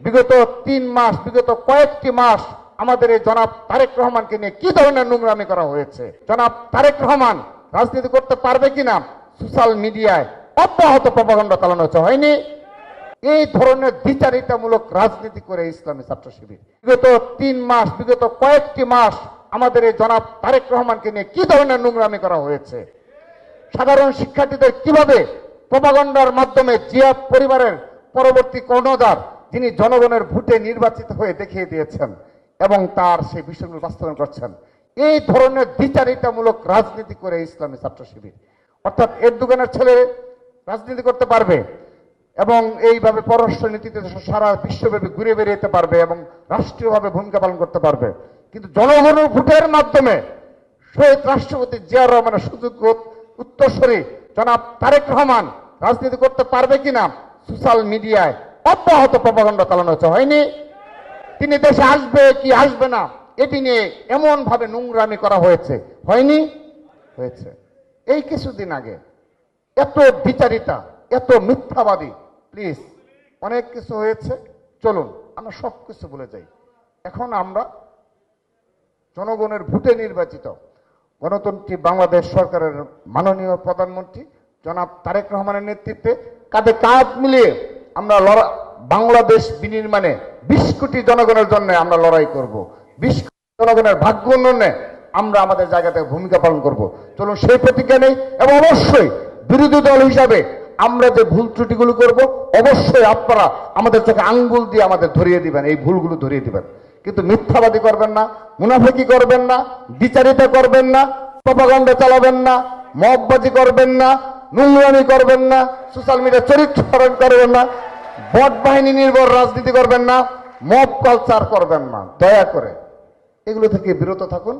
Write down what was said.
বিগত 3 মাস, বিগত কয়েকটি মাস আমাদের এই জনাব তারেক রহমানকে নিয়ে কি ধরনের নোংরামি করা হয়েছে। জনাব তারেক রহমান রাজনীতি করতে পারবে কিনা সোশ্যাল মিডিয়ায় অব্যাহত প্রপাগান্ডা চালানো হয়নি। এই ধরনের দ্বিচারিতামূলক রাজনীতি করে ইসলামী ছাত্র শিবির বিগত 3 মাস, বিগত কয়েকটি মাস আমাদের এই জনাব তারেক রহমানকে নিয়ে কি ধরনের নোংরামি করা হয়েছে। সাধারণ শিক্ষার্থীদের কিভাবে প্রপাগান্ডার মাধ্যমে জিয়া পরিবারের পরবর্তী কর্ণধার, যিনি জনগণের ভোটে নির্বাচিত হয়ে দেখিয়ে দিয়েছেন এবং তার সেই বিষয়গুলো বাস্তবায়ন করছেন। এই ধরনের দ্বিচারিতামূলক রাজনীতি করে ইসলামী ছাত্র শিবির, অর্থাৎ এরদোগানের ছেলে রাজনীতি করতে পারবে এবং এইভাবে পররাষ্ট্র নীতিতে সারা বিশ্বব্যাপী ঘুরে বেরিয়ে পারবে এবং রাষ্ট্রীয়ভাবে ভূমিকা পালন করতে পারবে, কিন্তু জনগণের ভোটের মাধ্যমে শহীদ রাষ্ট্রপতি জিয়া রহমানের সুযোগ্য উত্তরসূরি জনাব তারেক রহমান রাজনীতি করতে পারবে কিনা সোশ্যাল মিডিয়ায় অব্যাহত প্রপাগান্ডা চালানো হয়নি। তিনি দেশে আসবে কি আসবে না এটি নিয়ে এমন ভাবে নোংরামি করা হয়েছে, হয়নি? হয়েছে। এই কিছুদিন আগে এত বিচারিতা, এত মিথ্যাবাদী, প্লিজ, অনেক কিছু হয়েছে, চলুন আমরা সব কিছু ভুলে যাই। এখন আমরা জনগণের ভোটে নির্বাচিত গণতান্ত্রিক বাংলাদেশ সরকারের মাননীয় প্রধানমন্ত্রী জনাব তারেক রহমানের নেতৃত্বে কাঁধে কাঁধ মিলিয়ে আমরা বাংলাদেশ বিনির্মাণে 20 কোটি জনগণের জন্য আমরা লড়াই করব। 20 কোটি জনগণের ভাগ্য উন্নয়নে আমরা আমাদের জায়গা থেকে ভূমিকা পালন করব। চলুন সেই প্রতিজ্ঞা নেই এবং অবশ্যই বিরোধী দল হিসাবে আমরা যে ভুল ত্রুটিগুলো করব অবশ্যই আপনারা আমাদের চোখে আঙ্গুল দিয়ে আমাদের ধরিয়ে দিবেন, এই ভুলগুলো ধরিয়ে দিবেন। কিন্তু মিথ্যাবাদী করবেন না, মুনাফিকি করবেন না, বিচারিতা করবেন না, প্রপাগান্ডা চালাবেন না, মববাজি করবেন না, নোংরামি করবেন না, সোশ্যাল মিডিয়া চরিত্র হরণ করবেন না, ভোট বাহিনী নির্ভর রাজনীতি করবেন না, মব কালচার করবেন না। দয়া করে এগুলো থেকে বিরত থাকুন।